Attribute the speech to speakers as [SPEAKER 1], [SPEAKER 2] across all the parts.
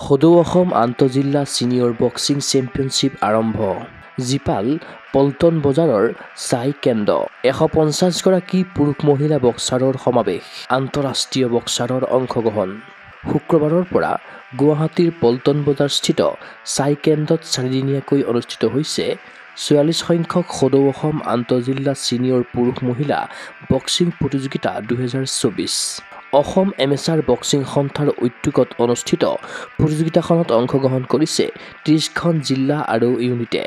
[SPEAKER 1] সদৌ অসম আন্তঃজিলা senior boxing championship আৰম্ভ। জিপাল পল্টন বজাৰৰ চাই কেন্দ্ৰ 150 গৰাকী পুৰুষ মহিলা বক্সাৰৰ সমাৱেশ। আন্তঃৰাষ্ট্ৰীয় বক্সাৰৰ অংশগ্ৰহণ। শুক্ৰবাৰৰ পৰা গুৱাহাটীৰ পল্টন বজাৰস্থিত চাই কেন্দ্ৰত চাৰিদিনীয়াকৈ অনুষ্ঠিত হৈছে 44 সংখ্যক সদৌ অসম আন্তঃজিলা ছিনিয়ৰ পুৰুষ মহিলা বক্সিং প্ৰতিযোগিতা 2024। অসম এমেচাৰ বক্সিং সন্থাৰ উদ্যোগত অনুষ্ঠিত প্ৰতিযোগিতাখনত অংশগ্ৰহণ কৰিছে 30খন জিলা আৰু ইউনিটে।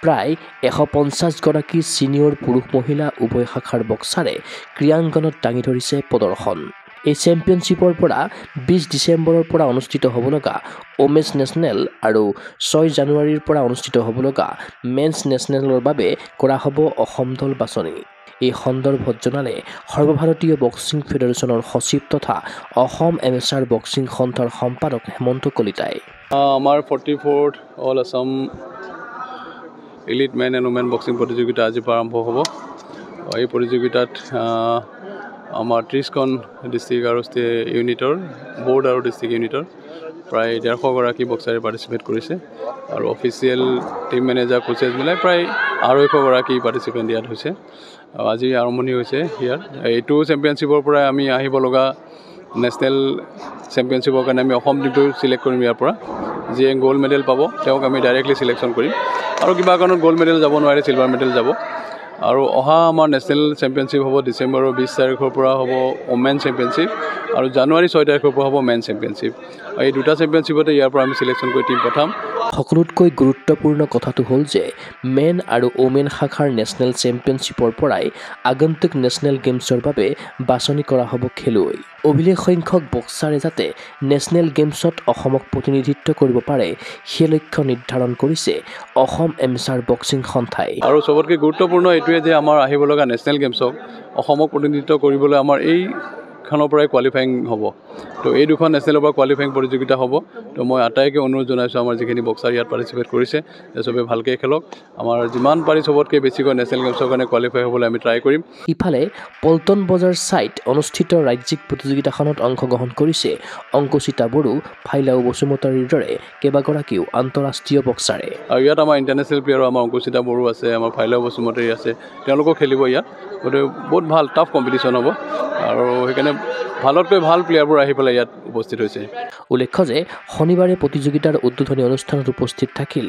[SPEAKER 1] প্ৰায় 150 গৰাকী ছিনিয়ৰ পুৰুষ মহিলা উভয় শাখাৰ বক্সাৰে ক্ৰীড়াংগনত দাঙি ধৰিছে প্ৰদৰ্শন। এই চেম্পিয়নশ্বিপৰ পৰা 20 ডিচেম্বৰৰ পৰা অনুষ্ঠিত হ'ব লগা ওমেন্স নেশ্যনেল আৰু 6 জানুৱাৰীৰ পৰা অনুষ্ঠিত হ'ব লগা মেন্স নেশ্যনেলৰ বাবে কৰা হ'ব অসম দল বাছনি। এই সন্দৰ্ভত জনালে সৰ্বভাৰতীয় বক্সিং ফেডাৰেশ্যনৰ সচিব তথা অসম এমেচাৰ বক্সিং সন্থাৰ সম্পাদক হেমন্ত কলিতাই।
[SPEAKER 2] আমাৰ 44th all Assam elite men and women boxing প্ৰতিযোগিতা আজিৰ পৰা আৰম্ভ হ'ব। এই প্ৰতিযোগিতাত আমাৰ 30খন ডিষ্ট্ৰিক্ট আৰু ইউনিটৰ বৰ্ড আৰু ডিষ্ট্ৰিক্ট ইউনিটৰ প্ৰায় 150 গৰাকী বক্সাৰে পাৰ্টিচিপেট কৰিছে আৰু অফিচিয়েল টিম মেনেজাৰ কোচেছ মিলাই প্ৰায় 250 গৰাকী পাৰ্টিচিপেণ্ট ইয়াত হৈছে। আজি আৰম্ভণি হৈছে ইয়াত। এইটো চেম্পিয়নশ্বিপৰ পৰাই আমি আহিব লগা নেশ্যনেল চেম্পিয়নশ্বিপৰ কাৰণে আমি অসম টিমটো চিলেক্ট কৰিম। ইয়াৰ পৰা যিয়ে গ'ল্ড মেডেল পাব তেওঁক আমি ডাইৰেক্টলি চিলেকশ্যন কৰিম আৰু কিবা কাৰণত গ'ল্ড মেডেল যাব নোৱাৰে চিলভাৰ মেডেল যাব। আৰু অহা আমাৰ নেশ্যনেল চেম্পিয়নশ্বিপ হ'ব ডিচেম্বৰৰ 20 তাৰিখৰ পৰা হ'ব ওমেন চেম্পিয়নশ্বিপ আৰু জানুৱাৰী 6 তাৰিখৰ পৰা হ'ব মেন চেম্পিয়নশ্বিপ। এই দুটা চেম্পিয়নশ্বিপতে ইয়াৰ পৰা আমি চিলেকশ্যন কৰি টিম পঠাম।
[SPEAKER 1] সকলোতকৈ গুৰুত্বপূৰ্ণ কথাটো হ'ল যে মেন আৰু ওমেন শাখাৰ নেশ্যনেল চেম্পিয়নশ্বিপৰ পৰাই আগন্তুক নেশ্যনেল গেমছৰ বাবে বাছনি কৰা হ'ব খেলুৱৈ। অভিলেখ সংখ্যক বক্সাৰে যাতে নেশ্যনেল গেমছত অসমক প্ৰতিনিধিত্ব কৰিব পাৰে সেই লক্ষ্য নিৰ্ধাৰণ কৰিছে অসম এমেচাৰ বক্সিং সন্থাই।
[SPEAKER 2] আৰু চবতকৈ গুৰুত্বপূৰ্ণ এইটোৱে যে আমাৰ আহিব লগা নেশ্যনেল গেমছক অসমক প্ৰতিনিধিত্ব কৰিবলৈ আমাৰ এইখনৰ পৰাই কোৱালিফাইং হ'ব। তো এই দুখন নেশ্যনেলৰ পৰা কোৱালিফাইং প্ৰতিযোগিতা হ'ব। তো মই আটাইকে অনুৰোধ জনাইছোঁ আমাৰ যিখিনি বক্সাৰ ইয়াত পাৰ্টিচিপেট কৰিছে চবে ভালকৈ খেলক। আমাৰ যিমান পাৰি চবতকৈ বেছিকৈ নেশ্যনেল গেমছৰ কাৰণে কোৱালিফাই হ'বলৈ আমি ট্ৰাই কৰিম।
[SPEAKER 1] ইফালে পল্টন বজাৰ চাইট অনুষ্ঠিত ৰাজ্যিক প্ৰতিযোগিতাখনত অংশগ্ৰহণ কৰিছে অংকুচিতা বড়ো, ফাইলাও বসুমতাৰীৰ দৰে কেইবাগৰাকীও আন্তঃৰাষ্ট্ৰীয় বক্সাৰে।
[SPEAKER 2] আৰু ইয়াত আমাৰ ইণ্টাৰনেশ্যনেল প্লেয়াৰো আমাৰ অংকুচিতা বড়ো আছে, আমাৰ ফাইলাও বসুমতাৰী আছে, তেওঁলোকো খেলিব ইয়াত। গতিকে বহুত ভাল টাফ কম্পিটিশ্যন হ'ব আৰু সেইকাৰণে ভালতকৈ ভাল প্লেয়াৰবোৰ আহি পেলাই ইয়াত উপস্থিত হৈছে।
[SPEAKER 1] উল্লেখ্য যে শনিবাৰে প্ৰতিযোগিতাৰ উদ্বোধনী অনুষ্ঠানত উপস্থিত থাকিল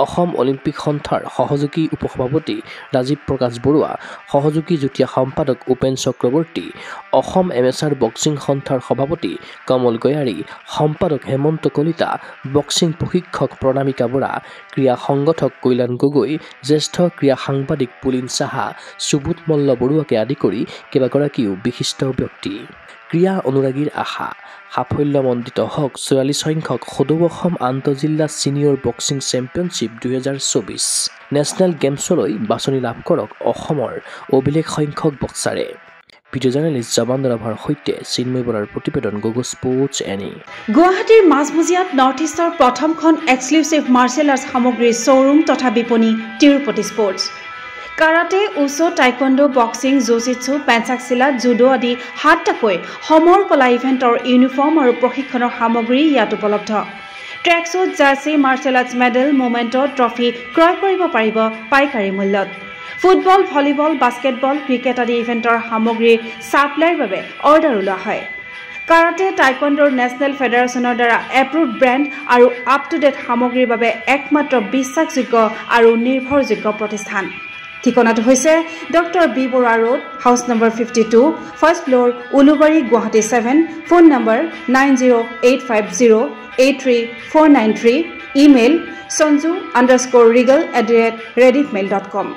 [SPEAKER 1] অসম অলিম্পিক সন্থাৰ সহযোগী উপসভাপতি ৰাজীৱ প্ৰকাশ বৰুৱা, সহযোগী যুটীয়া সম্পাদক উপেন চক্ৰৱৰ্তী, অসম এমেচাৰ বক্সিং সন্থাৰ সভাপতি কমল গয়াৰী, সম্পাদক হেমন্ত কলিতা, বক্সিং প্ৰশিক্ষক প্ৰণামিকা বৰা, ক্ৰীড়া সংগঠক কল্যাণ গগৈ, জ্যেষ্ঠ ক্ৰীড়া সাংবাদিক পুলিন সাহা, সুবোধ মল্ল বৰুৱাকে আদি কৰি কেইবাগৰাকীও বিশিষ্ট ব্যক্তি। ক্ৰীড়া অনুৰাগীৰ আশা সাফল্যমণ্ডিত হওক 44 সংখ্যক সদৌ অসম আন্তঃজিলা ছিনিয়ৰ বক্সিং চেম্পিয়নশ্বিপ 2024। নেশ্যনেল গেমছলৈ বাছনি লাভ কৰক অসমৰ অভিলেখ সংখ্যক বক্সাৰে। ভিডিঅ' জাৰ্নেলিষ্ট জৱান ৰাভাৰ সৈতে চিন্ময় বৰাৰ প্ৰতিবেদন গগো স্পৰ্টছ এনি।
[SPEAKER 3] গুৱাহাটীৰ মাজমজিয়াত নৰ্থ ইষ্টৰ প্ৰথমখন এক্সক্লুচিভ মাৰ্চেল আৰ্টছ সামগ্ৰীৰ শ্ব'ৰুম তথা বিপণী Tirupati sports. Karate, wushu, taekwondo, boxing, jujitsu, pencak silat, judo আদি 7টাকৈ সমৰ কলা ইভেণ্টৰ ইউনিফৰ্ম আৰু প্ৰশিক্ষণৰ সামগ্ৰী ইয়াত উপলব্ধ। Tracksuit, jersey, martial arts medal, memento, trophy ক্ৰয় কৰিব পাৰিব পাইকাৰী মূল্যত। ফুটবল, ভলীবল, বাস্কেটবল, ক্ৰিকেট আদি ইভেণ্টৰ সামগ্ৰীৰ ছাপ্লাইৰ বাবে অৰ্ডাৰ ওলোৱা হয়। কাৰাটে, টাইকোৱাণ্ডোৰ নেশ্যনেল ফেডাৰেশ্যনৰ দ্বাৰা এপ্ৰুভড ব্ৰেণ্ড আৰু আপ টু ডেট সামগ্ৰীৰ বাবে একমাত্ৰ বিশ্বাসযোগ্য আৰু নিৰ্ভৰযোগ্য প্ৰতিষ্ঠান। ঠিকনাটো হৈছে doctor B Barua road, house number 52, first floor, Ulubari, Guwahati 7। Phone number 9085083493, email sanju_regal@rediffmail.com।